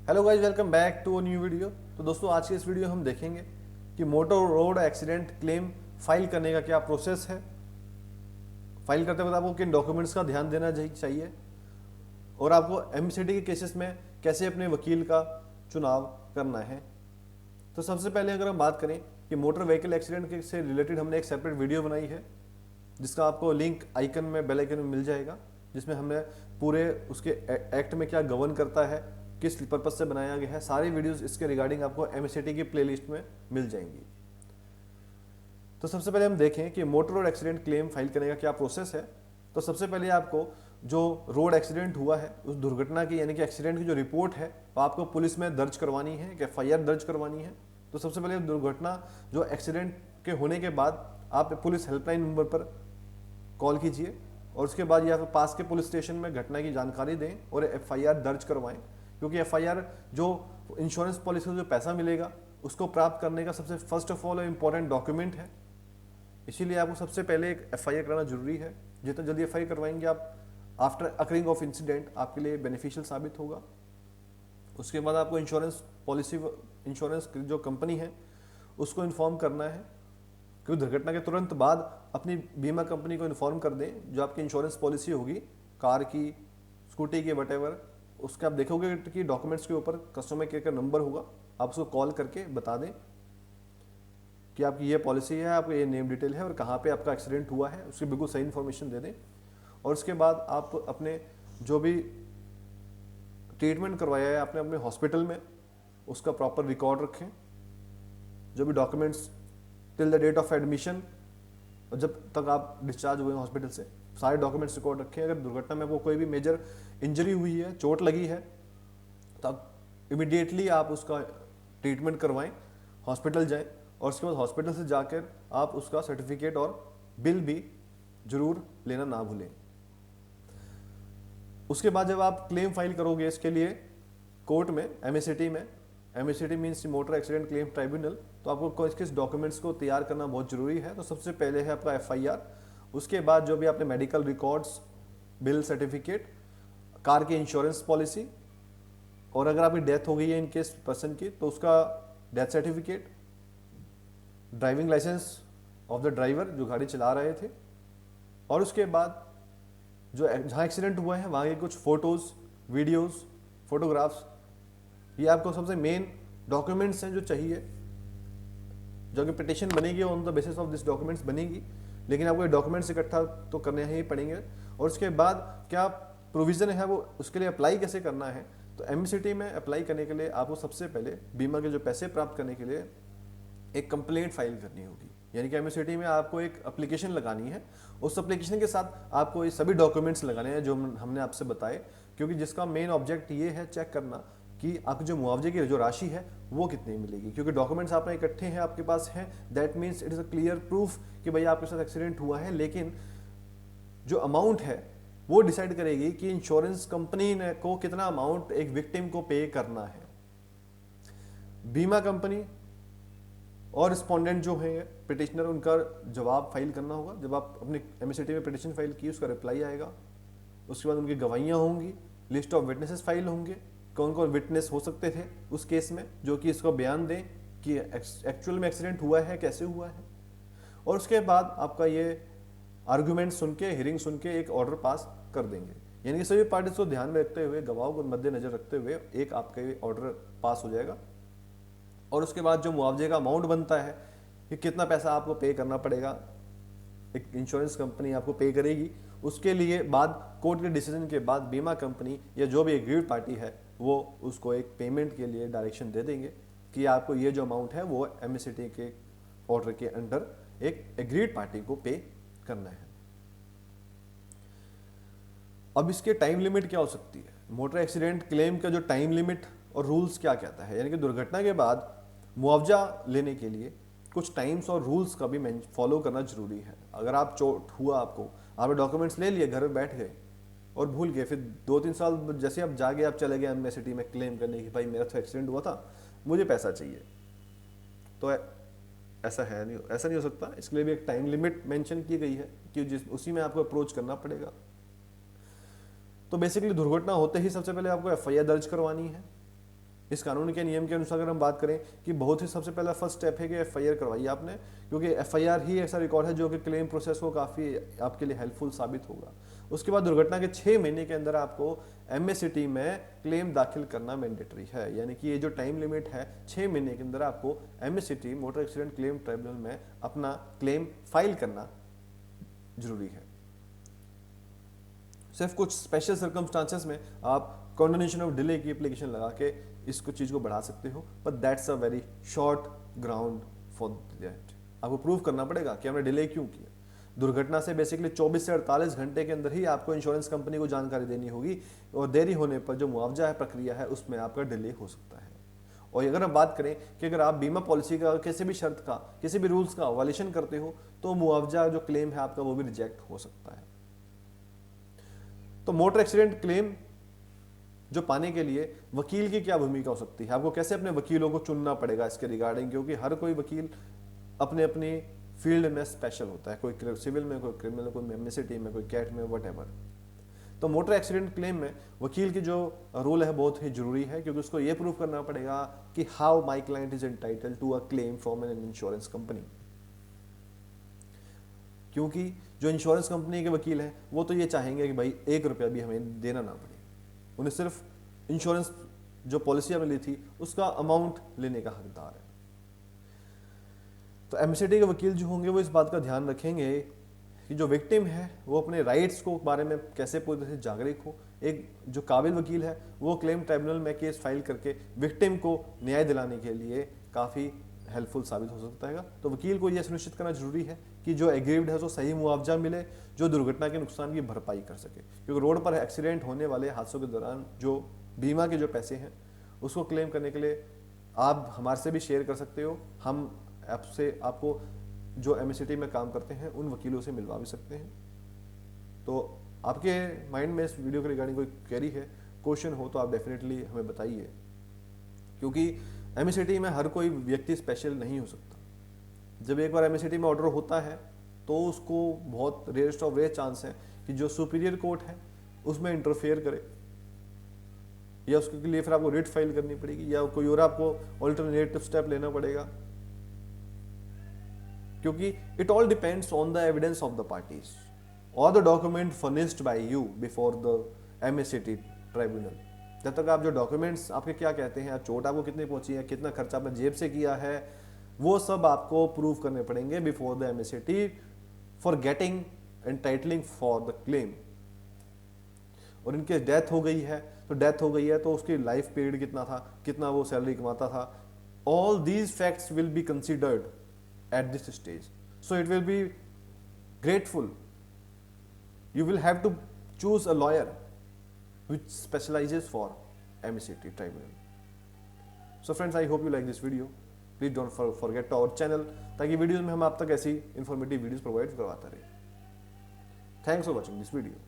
Hello guys, welcome back to a new video. तो दोस्तों, आज के इस वीडियो हम देखेंगे कि motor road accident claim file करने का क्या प्रोसेस है। फाइल करते वक्त आपको किन डॉक्यूमेंट्स का ध्यान देना चाहिए और आपको एमसीडी के केसेस में कैसे अपने वकील का चुनाव करना है। तो सबसे पहले अगर हम बात करें कि मोटर व्हीकल एक्सीडेंट से रिलेटेड हमने एक सेपरेट वीडियो बनाई है, जिसका आपको लिंक आइकन में, बेल आइकन में मिल जाएगा, जिसमें हमने पूरे उसके एक्ट में क्या गवर्न करता है, किस पर्पज से बनाया गया है, सारी वीडियोस इसके रिगार्डिंग आपको एमएससीटी की प्लेलिस्ट में मिल जाएंगी। तो सबसे पहले हम देखें कि motor road accident claim file करने का क्या प्रोसेस है। तो सबसे पहले आपको जो रोड एक्सीडेंट हुआ है उस दुर्घटना की यानी कि एक्सीडेंट की जो रिपोर्ट है वो आपको पुलिस में दर्ज करवानी है, एफआईआर दर्ज करवानी है। तो सबसे पहले दुर्घटना जो एक्सीडेंट के होने के बाद आप पुलिस हेल्पलाइन नंबर पर कॉल कीजिए और उसके बाद या फिर पास के पुलिस स्टेशन में घटना की जानकारी दें और एफआईआर दर्ज करवाएं, क्योंकि एफआईआर जो इंश्योरेंस पॉलिसी से जो पैसा मिलेगा उसको प्राप्त करने का सबसे first of all important document है। इसीलिए आपको सबसे पहले एक एफआईआर कराना जरूरी है। जितना जल्दी एफआईआर करवाएंगे आप, आफ्टर अकरिंग ऑफ इंसिडेंट आपके लिए बेनिफिशियल साबित होगा। उसके बाद आपको इंश्योरेंस पॉलिसी, इंश्योरेंस जो कंपनी है उसको इन्फॉर्म करना है, क्योंकि दुर्घटना के तुरंत बाद अपनी बीमा कंपनी को इन्फॉर्म कर दें। जो आपकी इंश्योरेंस पॉलिसी होगी कार की, स्कूटी की, वटेवर, उसके आप देखोगे कि डॉक्यूमेंट्स के ऊपर कस्टमर केयर का नंबर होगा, आप उसको कॉल करके बता दें कि आपकी ये पॉलिसी है, आपको ये नेम डिटेल है और कहाँ पे आपका एक्सीडेंट हुआ है, उसकी बिल्कुल सही इन्फॉर्मेशन दे दें। और उसके बाद आप अपने जो भी ट्रीटमेंट करवाया है आपने अपने हॉस्पिटल में, उसका प्रॉपर रिकॉर्ड रखें। जो भी documents till the date of admission और जब तक आप डिस्चार्ज हुए हॉस्पिटल से, सारे डॉक्यूमेंट्स रिकॉर्ड रखें। अगर दुर्घटना में आपको कोई भी मेजर इंजरी हुई है, चोट लगी है, तो आप इमिडिएटली आप उसका ट्रीटमेंट करवाएं, हॉस्पिटल जाएं और उसके बाद हॉस्पिटल से जाकर आप उसका सर्टिफिकेट और बिल भी जरूर लेना ना भूलें। उसके बाद जब आप क्लेम फाइल करोगे इसके लिए कोर्ट में, एमएससीटी में, MSCT means motor accident claim tribunal, तो आपको किस किस डॉक्यूमेंट्स को तैयार करना बहुत जरूरी है। तो सबसे पहले है आपका एफआईआर, उसके बाद जो भी आपने medical records, bill, certificate, car की इंश्योरेंस पॉलिसी, और अगर आपकी डेथ हो गई है इन केस पर्सन की तो उसका death certificate, driving licence of the driver जो गाड़ी चला रहे थे, और उसके बाद जो जहाँ एक्सीडेंट हुआ है वहाँ के कुछ फोटोज, वीडियोस, फोटोग्राफ्स, ये आपको सबसे मेन डॉक्यूमेंट्स हैं जो चाहिए। जो कि पिटिशन बनेगी on the basis of this documents बनेगी, लेकिन आपको ये डॉक्यूमेंट्स इकट्ठा तो करने ही पड़ेंगे। और उसके बाद क्या प्रोविज़न है वो, उसके लिए अप्लाई कैसे करना है। तो एमसीटी में अप्लाई करने के लिए आपको सबसे पहले बीमा के जो पैसे प्राप्त करने के लिए एक कंप्लेंट फाइल करनी होगी, यानी कि एमएससीटी में आपको एक एप्लीकेशन लगानी है। उस एप्लीकेशन के साथ आपको ये सभी डॉक्यूमेंट्स लगाने हैं जो हमने आपसे बताए, क्योंकि जिसका मेन ऑब्जेक्ट ये है चेक करना कि आपको जो मुआवजे की जो राशि है वो कितनी मिलेगी। क्योंकि डॉक्यूमेंट्स आपने इकट्ठे हैं, आपके पास हैं, that means it is a clear proof कि भाई आपके साथ एक्सीडेंट हुआ है। लेकिन जो अमाउंट है वो डिसाइड करेगी कि इंश्योरेंस कंपनी ने को कितना अमाउंट एक विक्टिम को पे करना है। बीमा कंपनी और रिस्पोंडेंट जो है पिटिशनर, उनका जवाब फाइल करना होगा। जब आप अपनी एमएससीटी में पिटिशन फाइल की, उसका रिप्लाई आएगा। उसके बाद उनकी गवाहियाँ होंगी, लिस्ट ऑफ विटनेसेस फाइल होंगे, कौन कौन विटनेस हो सकते थे उस केस में जो कि इसको बयान दें कि एक्चुअल में एक्सीडेंट हुआ है, कैसे हुआ है। और उसके बाद आपका ये आर्गूमेंट सुन के, हियरिंग सुन के एक ऑर्डर पास कर देंगे। यानी कि सभी पार्टीज को ध्यान में रखते हुए, गवाहों को मद्देनजर रखते हुए एक आपका ऑर्डर पास हो जाएगा। और उसके बाद जो मुआवजे का अमाउंट बनता है कि कितना पैसा आपको पे करना पड़ेगा, एक इंश्योरेंस कंपनी आपको पे करेगी। उसके लिए बाद कोर्ट के डिसीजन के बाद बीमा कंपनी या जो भी एग्रीड पार्टी है वो उसको एक पेमेंट के लिए डायरेक्शन दे देंगे कि आपको ये जो अमाउंट है वो एमएससीटी के ऑर्डर के अंडर एक एग्रीड पार्टी को पे करना है। अब इसके टाइम लिमिट क्या हो सकती है, मोटर एक्सीडेंट क्लेम का जो टाइम लिमिट और रूल्स क्या कहता है। यानी कि दुर्घटना के बाद मुआवजा लेने के लिए कुछ टाइम्स और रूल्स का भी फॉलो करना जरूरी है। अगर आप चोट हुआ, आपने डॉक्यूमेंट्स ले लिए, घर में बैठ गए और भूल गए, फिर 2-3 साल जैसे आप जागे, आप चले गए एमएससीटी में क्लेम करने की, भाई मेरा तो एक्सीडेंट हुआ था, मुझे पैसा चाहिए, तो ऐसा है नहीं, ऐसा नहीं हो सकता। इसके लिए भी एक टाइम लिमिट मेंशन की गई है कि उसी में आपको अप्रोच करना पड़ेगा। तो बेसिकली दुर्घटना होते ही सबसे पहले आपको एफआईआर दर्ज करवानी है। इस कानून के नियम के अनुसार अगर हम बात करें कि बहुत ही सबसे पहला फर्स्ट स्टेप है कि एफआईआर करवाइए आपने, क्योंकि एफआईआर ही ऐसा रिकॉर्ड है जो कि क्लेम प्रोसेस को काफ़ी आपके लिए हेल्पफुल साबित होगा। उसके बाद दुर्घटना के 6 महीने के अंदर आपको एमएससीटी में क्लेम दाखिल करना मैंडेटरी है, यानी कि ये जो टाइम लिमिट है 6 महीने के अंदर आपको MSCT motor accident claim tribunal में अपना क्लेम फाइल करना जरूरी है। सिर्फ कुछ स्पेशल सर्कमस्टांसेस में आप कंडोनेशन ऑफ डिले की एप्लीकेशन लगा के इसको चीज को बढ़ा सकते हो, but that's a very short ground for that. आपको प्रूव करना पड़ेगा कि हमने डिले क्यों किया। दुर्घटना से बेसिकली 24 से 48 घंटे के अंदर ही आपको इंश्योरेंस कंपनी को जानकारी देनी होगी, और देरी होने पर जो मुआवजा है प्रक्रिया है उसमें आपका डिले हो सकता है। और अगर हम बात करें कि अगर आप बीमा पॉलिसी का किसी भी शर्त का, किसी भी रूल्स का वायलेशन करते हो तो मुआवजा जो क्लेम है आपका वो भी रिजेक्ट हो सकता है। तो मोटर एक्सीडेंट क्लेम जो पाने के लिए वकील की क्या भूमिका हो सकती है, आपको कैसे अपने वकीलों को चुनना पड़ेगा इसके रिगार्डिंग, क्योंकि हर कोई वकील अपने अपनी फील्ड में स्पेशल होता है, कोई सिविल में, कोई क्रिमिनल, कोई एमएससीटी में, कोई कैट में, व्हाटएवर। तो मोटर एक्सीडेंट क्लेम में वकील की जो रोल है बहुत ही जरूरी है, क्योंकि उसको ये प्रूव करना पड़ेगा कि how my client is entitled to a claim from an insurance company. क्योंकि जो इंश्योरेंस कंपनी के वकील हैं वो तो ये चाहेंगे कि भाई 1 रुपया भी हमें देना ना पड़े, उन्हें सिर्फ इंश्योरेंस जो पॉलिसी हमने ली थी उसका अमाउंट लेने का हकदार है। तो एमएससीटी के वकील जो होंगे वो इस बात का ध्यान रखेंगे कि जो विक्टिम है वो अपने राइट्स को बारे में कैसे पूरी तरह से जागरूक हो। एक जो काबिल वकील है वो क्लेम ट्राइब्यूनल में केस फाइल करके विक्टिम को न्याय दिलाने के लिए काफ़ी हेल्पफुल साबित हो सकता है। तो वकील को यह सुनिश्चित करना जरूरी है कि जो एग्रीव्ड है उसको सही मुआवजा मिले, जो दुर्घटना के नुकसान की भरपाई कर सके, क्योंकि रोड पर एक्सीडेंट होने वाले हादसों के दौरान जो बीमा के जो पैसे हैं उसको क्लेम करने के लिए आप हमारे से भी शेयर कर सकते हो। हम आपको जो एमएससीटी में काम करते हैं उन वकीलों से मिलवा भी सकते हैं। तो आपके माइंड में इस वीडियो के रिगार्डिंग कोई क्वेरी है, क्वेश्चन हो तो आप डेफिनेटली हमें बताइए, क्योंकि एमएससीटी में हर कोई व्यक्ति स्पेशल नहीं हो सकता। जब एक बार एमएससीटी में ऑर्डर होता है तो उसको बहुत रेयरेस्ट ऑफ रेयर चांस है कि जो सुपीरियर कोर्ट है उसमें इंटरफेयर करे, या उसके लिए फिर आपको रिट फाइल करनी पड़ेगी, या कोई और आपको ऑल्टरनेटिव स्टेप लेना पड़ेगा, क्योंकि it all depends on the evidence of the parties और the document furnished by you before the MSCT tribunal. जब तक आप जो डॉक्यूमेंट्स आपके क्या कहते हैं, चोट आपको कितनी पहुंची है, कितना खर्चा आपने जेब से किया है, वो सब आपको प्रूव करने पड़ेंगे before the MSCT for getting entitling for the claim. और इनके डेथ हो गई है तो डेथ हो गई है तो उसकी लाइफ पीरियड कितना था, कितना वो सैलरी कमाता था, all these facts will be considered at this stage, so it will be grateful. You will have to choose a lawyer which specializes for MSCT tribunal. So friends, I hope you like this video. Please don't forget our channel, ताकि videos में हम आप तक ऐसी informative videos provide करवाते रहे। Thanks for watching this video.